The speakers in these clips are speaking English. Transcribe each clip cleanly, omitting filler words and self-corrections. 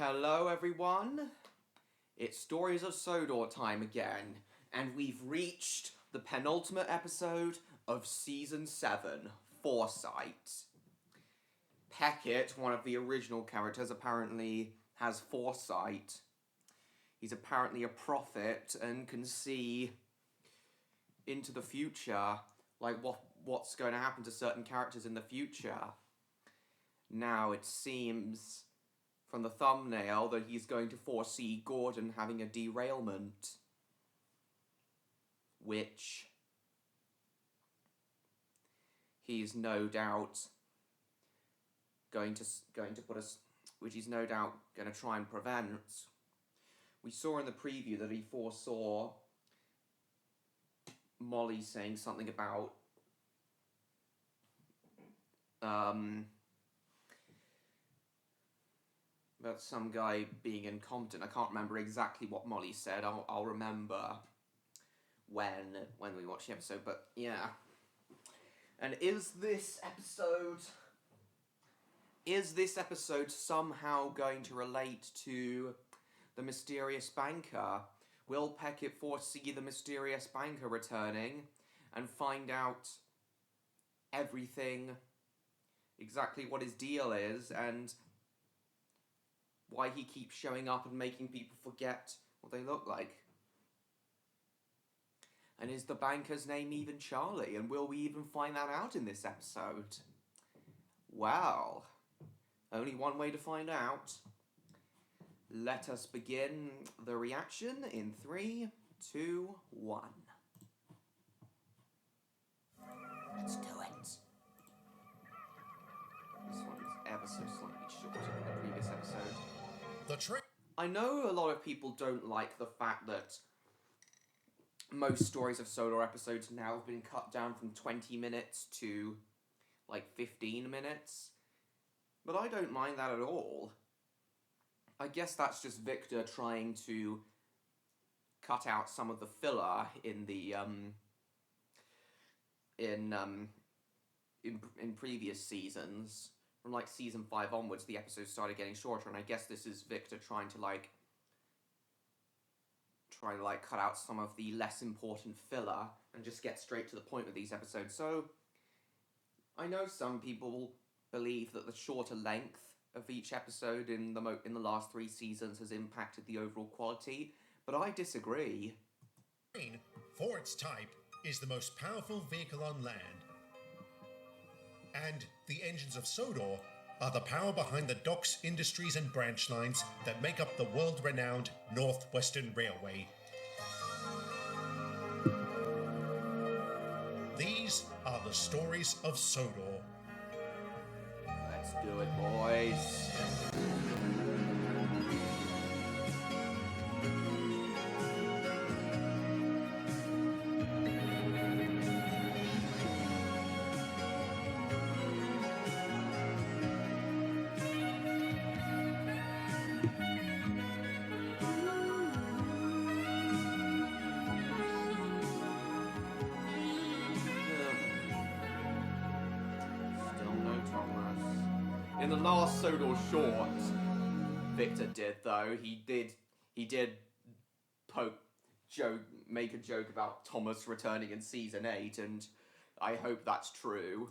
Hello everyone, it's Stories of Sodor time again, and we've reached the penultimate episode of Season 7, Foresight. Peckett, one of the original characters, apparently has foresight. He's apparently a prophet and can see into the future, like what's going to happen to certain characters in the future. Now it seems from the thumbnail that he's going to foresee Gordon having a derailment, which he's no doubt going to put us, which he's no doubt going to try and prevent. We saw in the preview that he foresaw Molly saying something about some guy being incompetent. I can't remember exactly what Molly said. I'll remember when we watch the episode, but yeah. And is this episode somehow going to relate to the mysterious banker? Will Peckett foresee the mysterious banker returning and find out everything, exactly what his deal is, and why he keeps showing up and making people forget what they look like? And is the banker's name even Charlie? And will we even find that out in this episode? Well, only one way to find out. Let us begin the reaction in 3, 2, 1. Let's do it. This one's ever so slightly shorter than the previous episode. I know a lot of people don't like the fact that most Stories of Sodor episodes now have been cut down from 20 minutes to like 15 minutes, but I don't mind that at all. I guess that's just Victor trying to cut out some of the filler in the in previous seasons. From like season 5 onwards, the episodes started getting shorter, and I guess this is Victor trying to cut out some of the less important filler and just get straight to the point with these episodes. So I know some people believe that the shorter length of each episode in the last 3 seasons has impacted the overall quality, but I disagree. Train, for its type, is the most powerful vehicle on land. And the engines of Sodor are the power behind the docks, industries and branch lines that make up the world-renowned Northwestern Railway. These are the stories of Sodor. Let's do it, boys. In the last Sodor short, Victor did though. He did make a joke about Thomas returning in season 8, and I hope that's true.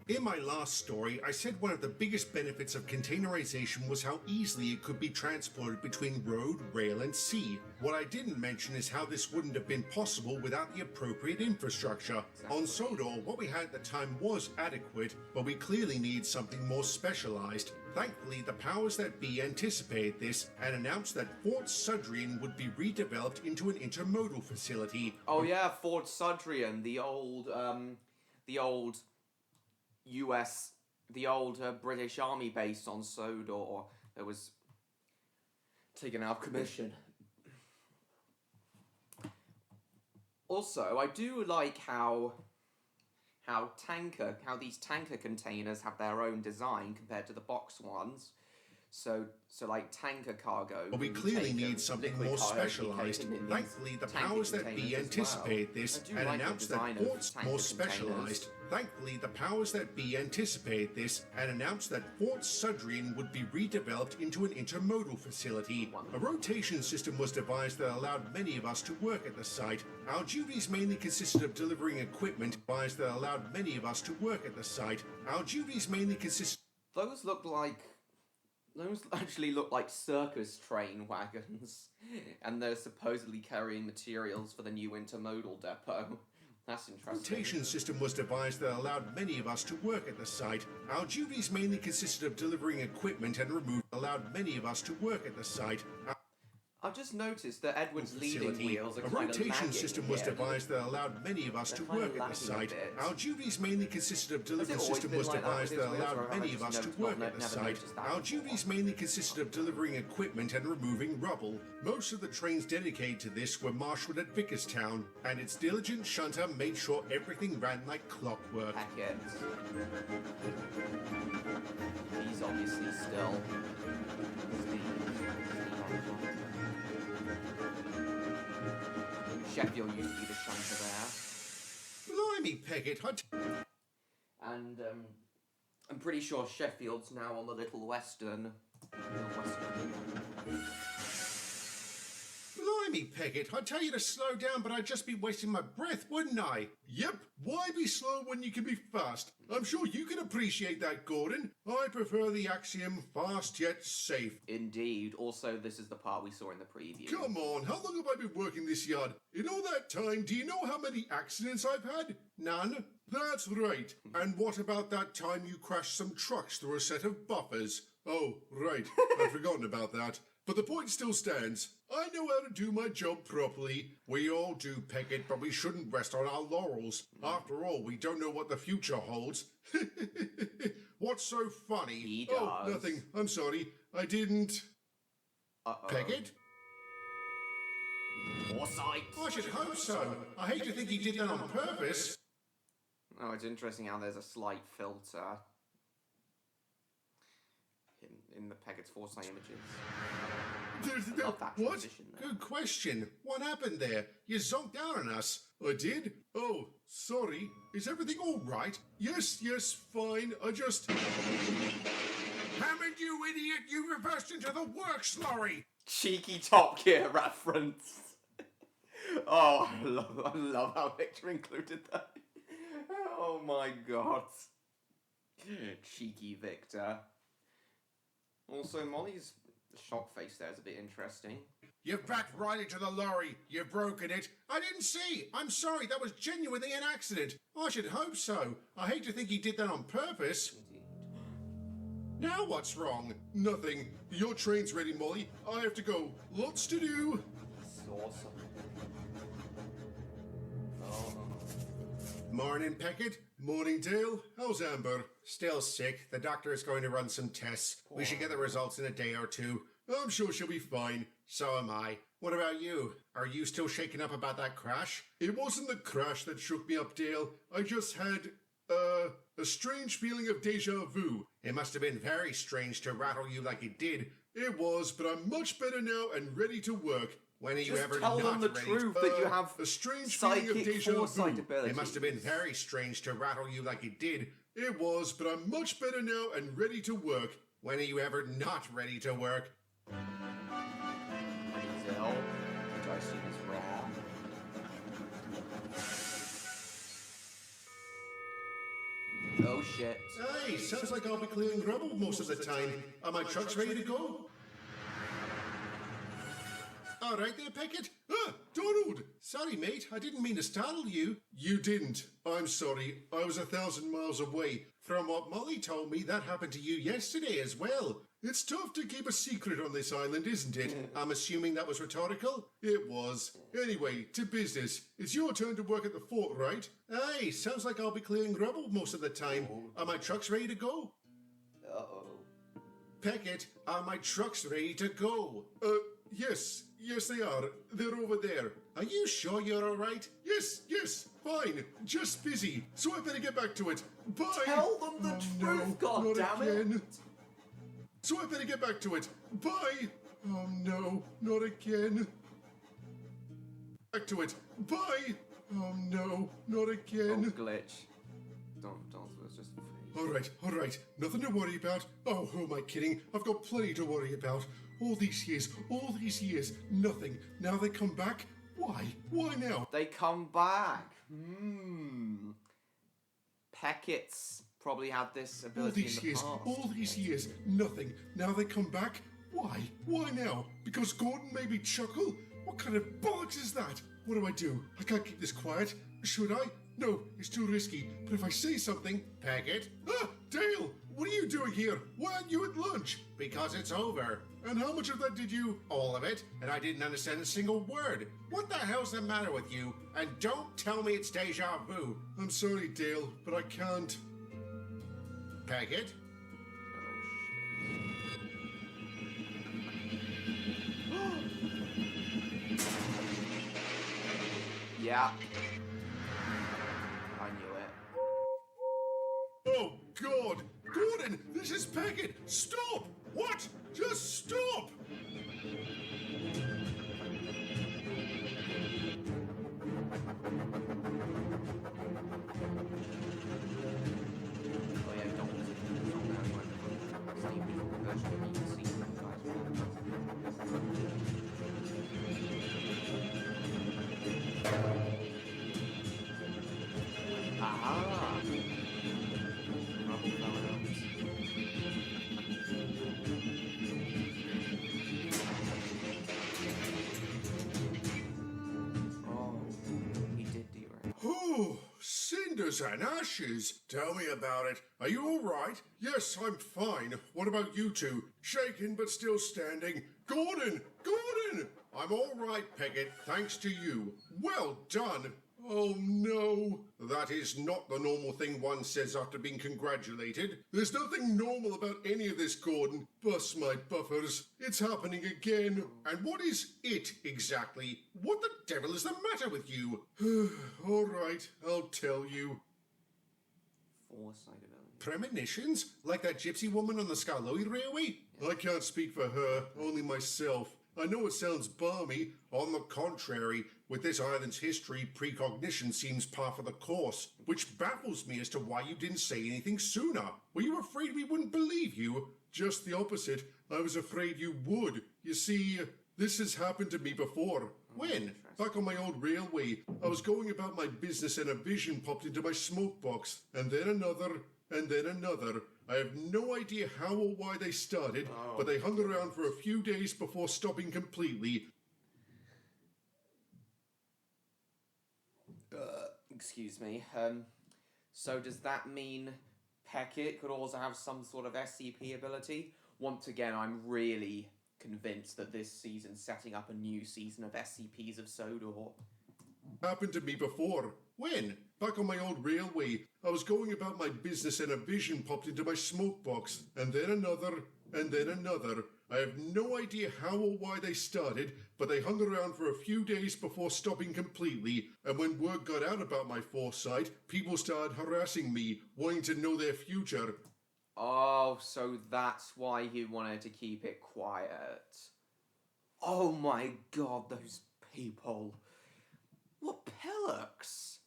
In my last story, I said one of the biggest benefits of containerization was how easily it could be transported between road, rail, and sea. What I didn't mention is how this wouldn't have been possible without the appropriate infrastructure. Exactly. On Sodor, what we had at the time was adequate, but we clearly need something more specialized. Thankfully, the powers that be anticipated this and announced that Fort Sudrian would be redeveloped into an intermodal facility. Oh yeah, Fort Sudrian, the old British Army base on Sodor that was taken out of commission. Also, I do like how these tanker containers have their own design compared to the box ones. So like tanker cargo. But we can clearly take, need something liquid more cargo can be specialized. taken in these Thankfully, the tanker powers that be containers as anticipate well. this I do and like the announce design that of forts tanker more containers. specialized. Thankfully, the powers that be anticipate this and announce that Fort Sudrian would be redeveloped into an intermodal facility. A rotation system was devised that allowed many of us to work at the site. Our duties mainly consisted of delivering equipment that allowed many of us to work at the site. Our duties mainly consisted. Those actually look like circus train wagons, and they're supposedly carrying materials for the new intermodal depot. That's interesting. The rotation system was devised that allowed many of us to work at the site. Our duties mainly consisted of delivering equipment and allowed many of us to work at the site. I've just noticed that Edward's leading wheels are a kind of lagging. rotation system was here. devised that allowed many of us to work at the site. Our duties mainly consisted of delivering. System was devised that allowed many of us to work at the site. Our duties mainly consisted of delivering equipment and removing rubble. Most of the trains dedicated to this were marshaled at Vickerstown, and its diligent shunter made sure everything ran like clockwork. Peckett. He's obviously still. Sheffield used to be the shunter there. Blimey, Peckett, And I'm pretty sure Sheffield's now on the Little Western. Blimey, Peckett, I'd tell you to slow down, but I'd just be wasting my breath, wouldn't I? Yep, why be slow when you can be fast? I'm sure you can appreciate that, Gordon. I prefer the axiom fast yet safe. Indeed. Also, this is the part we saw in the preview. Come on, how long have I been working this yard? In all that time, do you know how many accidents I've had? None? That's right. And what about that time you crashed some trucks through a set of buffers? Oh, right. I'd forgotten about that. But the point still stands. I know how to do my job properly. We all do, Peckett, but we shouldn't rest on our laurels. After all, we don't know what the future holds. What's so funny? He does. Oh, nothing. I'm sorry. I didn't. Uh-oh. Peckett? Foresight. I should hope so. I hate to think he did that on purpose. Oh, it's interesting how there's a slight filter in the Peckett's Foresight images. Love that What? transition there. Good question. What happened there? You zonked down on us. I did? Oh, sorry. Is everything all right? Yes, fine. I just... Hammond, you idiot! You reversed into the works lorry! Cheeky Top Gear reference. Oh, I love how Victor included that. Oh my god. Cheeky Victor. Also, Molly's shock face there is a bit interesting. You've backed right into the lorry. You've broken it. I didn't see. I'm sorry. That was genuinely an accident. I should hope so. I hate to think he did that on purpose. Indeed. Now what's wrong? Nothing. Your train's ready, Molly. I have to go. Lots to do. This is awesome. Oh. Morning, Peckett. Morning, Dale. How's Amber? Still sick. The doctor is going to run some tests. We should get the results in a day or two. I'm sure she'll be fine. So am I. What about you? Are you still shaken up about that crash? It wasn't the crash that shook me up, Dale. I just had, a strange feeling of deja vu. It must have been very strange to rattle you like it did. It was, but I'm much better now and ready to work. When are you Just ever tell not them the ready? truth that you have a strange feeling of psychic deja foresight vu. abilities. It must have been very strange to rattle you like it did. It was, but I'm much better now and ready to work. When are you ever not ready to work? When he's ill, which I assume is rare. Oh shit. Hey, sounds like I'll be clearing rubble most of the time. Are my trucks ready to go? All right there, Peckett. Ah, Donald! Sorry, mate. I didn't mean to startle you. You didn't. I'm sorry. I was 1,000 miles away. From what Molly told me, that happened to you yesterday as well. It's tough to keep a secret on this island, isn't it? I'm assuming that was rhetorical? It was. Anyway, to business. It's your turn to work at the fort, right? Aye, sounds like I'll be clearing rubble most of the time. Are my trucks ready to go? Uh-oh. Peckett, are my trucks ready to go? Yes. Yes, they are. They're over there. Are you sure you're all right? Yes, fine. Just busy. So I better get back to it. Bye. Tell them the truth, no, not goddammit. again. So I better get back to it. Bye! Oh no, not again. Back to it. Bye! Oh no, not again. Oh, glitch. Don't, it's just... Alright. Nothing to worry about. Oh, who am I kidding? I've got plenty to worry about. All these years, nothing. Now they come back? Why? Why now? They come back. Pecket's probably had this ability in the past. All these years, nothing. Now they come back? Why? Why now? Because Gordon made me chuckle? What kind of bollocks is that? What do I do? I can't keep this quiet. Should I? No, it's too risky. But if I say something... Peckett? Ah, Dale! What are you doing here? Why aren't you at lunch? Because it's over. And how much of that did you... All of it, and I didn't understand a single word. What the hell's the matter with you? And don't tell me it's deja vu. I'm sorry, Dale, but I can't. Peckett? Yeah. I knew it. Oh, God! Gordon, this is Peckett! Stop! What? Just stop! Oh yeah, don't Aha! Oh, he did derail. Oh, cinders and ashes. Tell me about it. Are you all right? Yes, I'm fine. What about you two? Shaken but still standing. Gordon! Gordon! I'm all right, Peckett, thanks to you. Well done. Oh no, that is not the normal thing one says after being congratulated. There's nothing normal about any of this, Gordon. Bust my buffers. It's happening again. And what is it exactly? What the devil is the matter with you? All right, I'll tell you. Foresight ability. Premonitions? Like that gypsy woman on the Skarloey Railway? I can't speak for her, only myself. I know it sounds balmy. On the contrary, with this island's history, precognition seems par for the course, which baffles me as to why you didn't say anything sooner. Were you afraid we wouldn't believe you? Just the opposite. I was afraid you would. You see, this has happened to me before. When? Back on my old railway. I was going about my business and a vision popped into my smoke box, and then another, and then another. I have no idea how or why they started, but they hung around for a few days before stopping completely. Excuse me. So does that mean Peckett could also have some sort of SCP ability? Once again, I'm really convinced that this season's setting up a new season of SCPs of Sodor. Happened to me before. When? Back on my old railway. I was going about my business and a vision popped into my smoke box, and then another, and then another. I have no idea how or why they started, but they hung around for a few days before stopping completely, and when word got out about my foresight, people started harassing me, wanting to know their future. Oh, so that's why he wanted to keep it quiet. Oh my god, those people. What pillocks?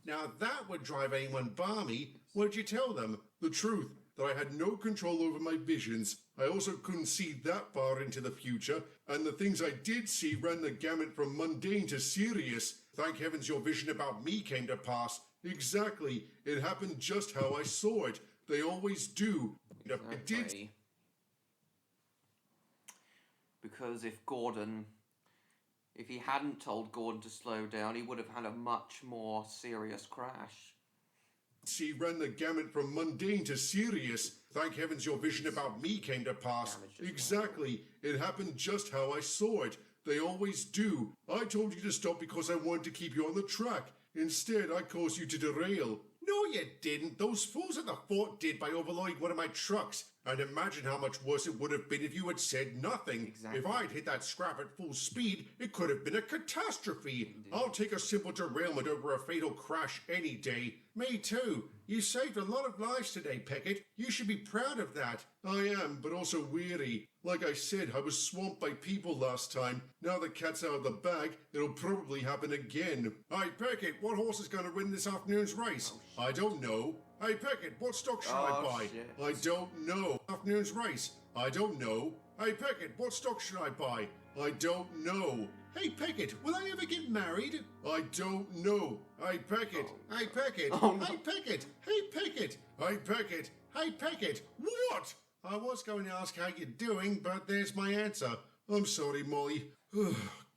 Now that would drive anyone balmy. What did you tell them? The truth, that I had no control over my visions. I also couldn't see that far into the future, and the things I did see ran the gamut from mundane to serious. Thank heavens your vision about me came to pass. Exactly. It happened just how I saw it. They always do. Exactly. It did. Because if he hadn't told Gordon to slow down, he would have had a much more serious crash. See, ran the gamut from mundane to serious. Thank heavens your vision about me came to pass. Exactly. It happened just how I saw it. They always do. I told you to stop because I wanted to keep you on the track. Instead, I caused you to derail. No, you didn't. Those fools at the fort did by overloading one of my trucks. And imagine how much worse it would have been if you had said nothing. Exactly. If I'd hit that scrap at full speed, it could have been a catastrophe. Indeed. I'll take a simple derailment over a fatal crash any day. Me too. You saved a lot of lives today, Peckett. You should be proud of that. I am, but also weary. Like I said, I was swamped by people last time. Now the cat's out of the bag, it'll probably happen again. Hey, Peckett, what horse is going to win this afternoon's race? I don't know. Hey, Peckett, what stock should I buy? Shit. I don't know. Afternoon's race? I don't know. Hey, Peckett, what stock should I buy? I don't know. Hey, Peckett, will I ever get married? I don't know. Hey, Peckett. Hey, Peckett. Hey, Peckett. Hey, Peckett. Hey, Peckett. Hey, Peckett. What? I was going to ask how you're doing, but there's my answer. I'm sorry, Molly. Oh,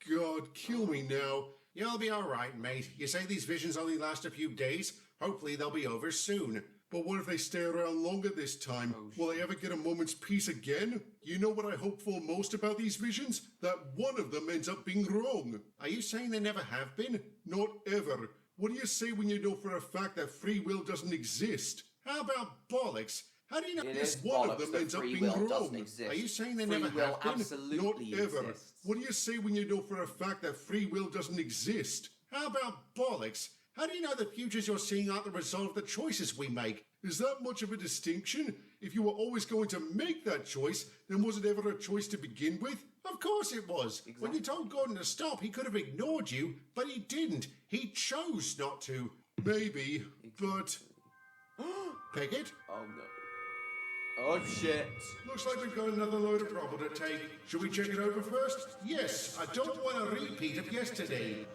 God, kill me now. You'll be all right, mate. You say these visions only last a few days? Hopefully they'll be over soon. But what if they stay around longer this time? Will I ever get a moment's peace again? You know what I hope for most about these visions? That one of them ends up being wrong. Are you saying they never have been? Not ever. What do you say when you know for a fact that free will doesn't exist? How about bollocks? How do you know this one of them ends up being wrong? Are you saying they never have been? Not ever. What do you say when you know for a fact that free will doesn't exist? How about bollocks? How do you know the futures you're seeing aren't the result of the choices we make? Is that much of a distinction? If you were always going to make that choice, then was it ever a choice to begin with? Of course it was. Exactly. When you told Gordon to stop, he could have ignored you, but he didn't. He chose not to. Maybe, but... Peckett? Oh, no. Oh, shit. Looks like we've got another load of rubble to take. Should we check it over first? Yes, I don't want a repeat of yesterday.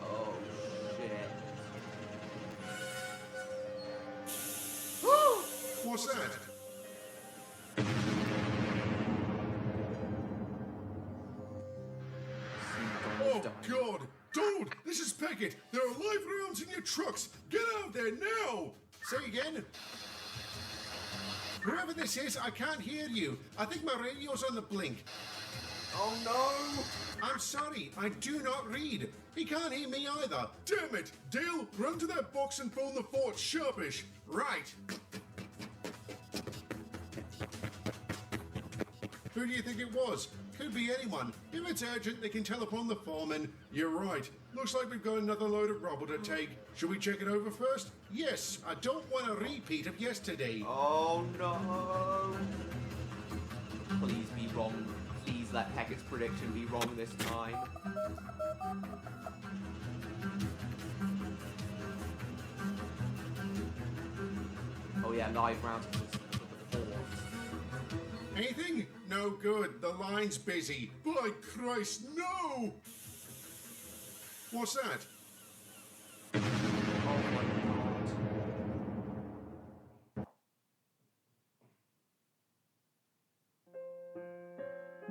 Oh, shit. What's that? Oh, God! Donald, this is Peckett. There are live rounds in your trucks. Get out there now! Say again? Whoever this is, I can't hear you. I think my radio's on the blink. Oh, no! I'm sorry, I do not read. He can't hear me either. Damn it! Dale, run to that box and phone the fort sharpish. Right. Who do you think it was? Could be anyone. If it's urgent, they can telephone the foreman. You're right. Looks like we've got another load of rubble to take. Should we check it over first? Yes, I don't want a repeat of yesterday. Oh, no. Please be wrong. Please let Peckett's prediction be wrong this time. Oh yeah, live rounds for the fort. Anything? No good. The line's busy. By Christ, no! What's that? Oh my God.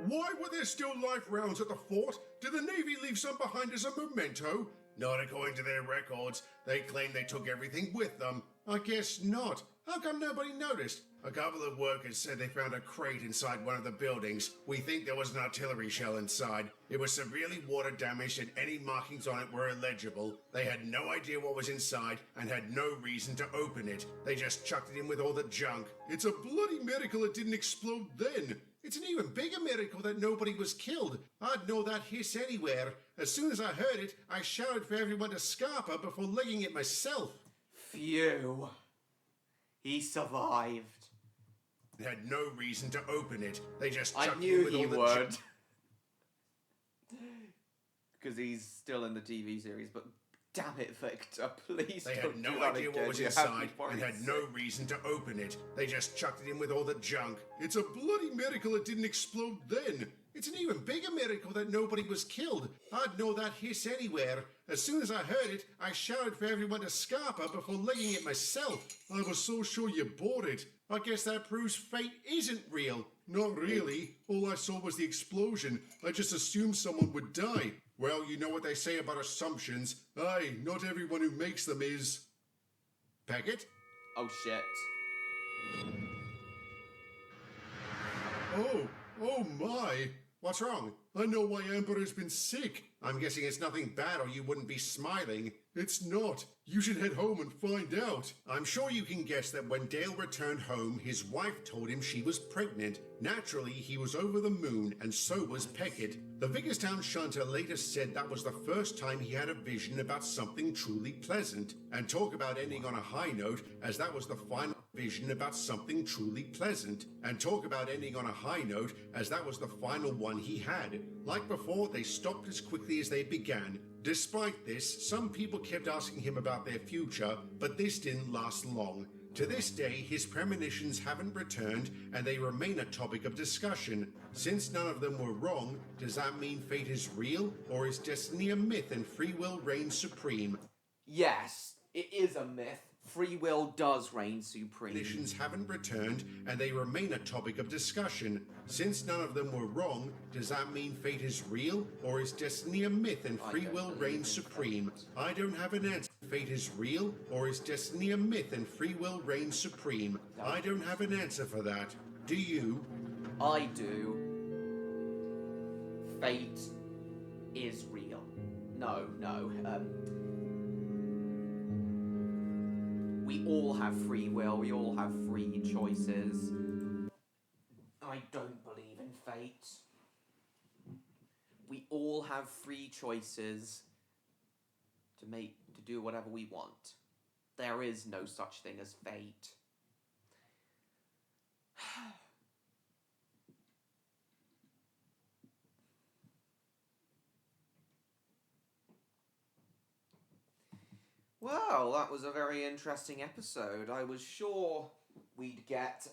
Why were there still live rounds at the fort? Did the Navy leave some behind as a memento? Not according to their records. They claim they took everything with them. I guess not. How come nobody noticed? A couple of workers said they found a crate inside one of the buildings. We think there was an artillery shell inside. It was severely water damaged and any markings on it were illegible. They had no idea what was inside and had no reason to open it. They just chucked it in with all the junk. It's a bloody miracle it didn't explode then. It's an even bigger miracle that nobody was killed. I'd know that hiss anywhere. As soon as I heard it, I shouted for everyone to scarper before legging it myself. Phew. He survived. They had no reason to open it. They just I chucked knew it with he all the would. Because he's still in the TV series, but damn it, Victor, please They don't had do no that idea again. what was You inside have me and had worried. no reason to open it. They just chucked it in with all the junk. It's a bloody miracle it didn't explode then. It's an even bigger miracle that nobody was killed. I'd know that hiss anywhere. As soon as I heard it, I shouted for everyone to scarper before legging it myself. I was so sure you bought it. I guess that proves fate isn't real. Not really. All I saw was the explosion. I just assumed someone would die. Well, you know what they say about assumptions. Aye, not everyone who makes them is... Peckett? Oh shit. Oh my. What's wrong? I know why Amber has been sick. I'm guessing it's nothing bad or you wouldn't be smiling. It's not. You should head home and find out. I'm sure you can guess that when Dale returned home, his wife told him she was pregnant. Naturally, he was over the moon, and so was Peckett. The Vigarstown shunter later said that was the first time he had a vision about something truly pleasant. And talk about ending on a high note, as that was the final vision about something truly pleasant. And talk about ending on a high note, as that was the final one he had. Like before, they stopped as quickly as they began. Despite this, some people kept asking him about their future, but this didn't last long. To this day, his premonitions haven't returned, and they remain a topic of discussion. Since none of them were wrong, does that mean fate is real, or is destiny a myth and free will reigns supreme? Yes, it is a myth. Free will does reign supreme. Premonitions haven't returned, and they remain a topic of discussion. Since none of them were wrong, does that mean fate is real, or is destiny a myth and free will reigns supreme? I don't have an answer. Fate is real, or is destiny a myth and free will reigns supreme? I don't have an answer for that. Do you? I do. Fate is real. No. We all have free will, we all have free choices. I don't believe in fate. We all have free choices to do whatever we want. There is no such thing as fate. Well, that was a very interesting episode. I was sure we'd get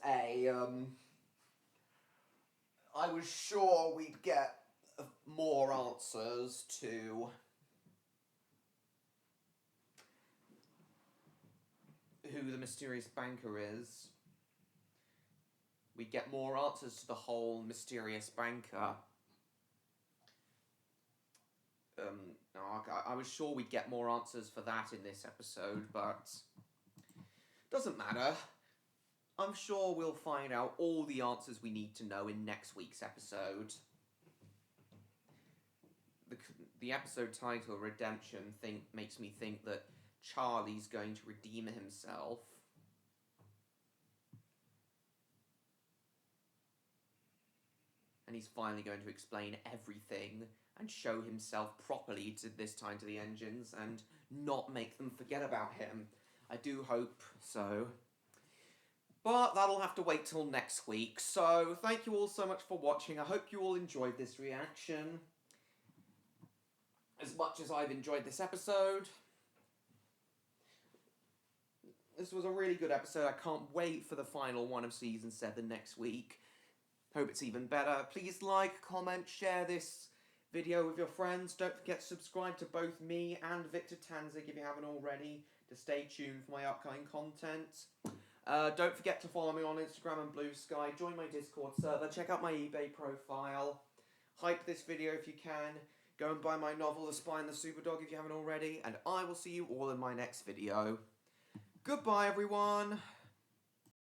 more answers to who the mysterious banker is. We'd get more answers to the whole mysterious banker. I was sure we'd get more answers for that in this episode, but doesn't matter. I'm sure we'll find out all the answers we need to know in next week's episode. The episode title, Redemption, makes me think that Charlie's going to redeem himself. And he's finally going to explain everything and show himself properly this time to the engines and not make them forget about him. I do hope so. But that'll have to wait till next week. So thank you all so much for watching. I hope you all enjoyed this reaction as much as I've enjoyed this episode. This was a really good episode. I can't wait for the final one of Season 7 next week. Hope it's even better. Please like, comment, share this video with your friends. Don't forget to subscribe to both me and Victor Tanzig if you haven't already, to stay tuned for my upcoming content. Don't forget to follow me on Instagram and Blue Sky. Join my Discord server. Check out my eBay profile. Hype this video if you can. Go and buy my novel, The Spy and the Superdog, if you haven't already. And I will see you all in my next video. Goodbye, everyone.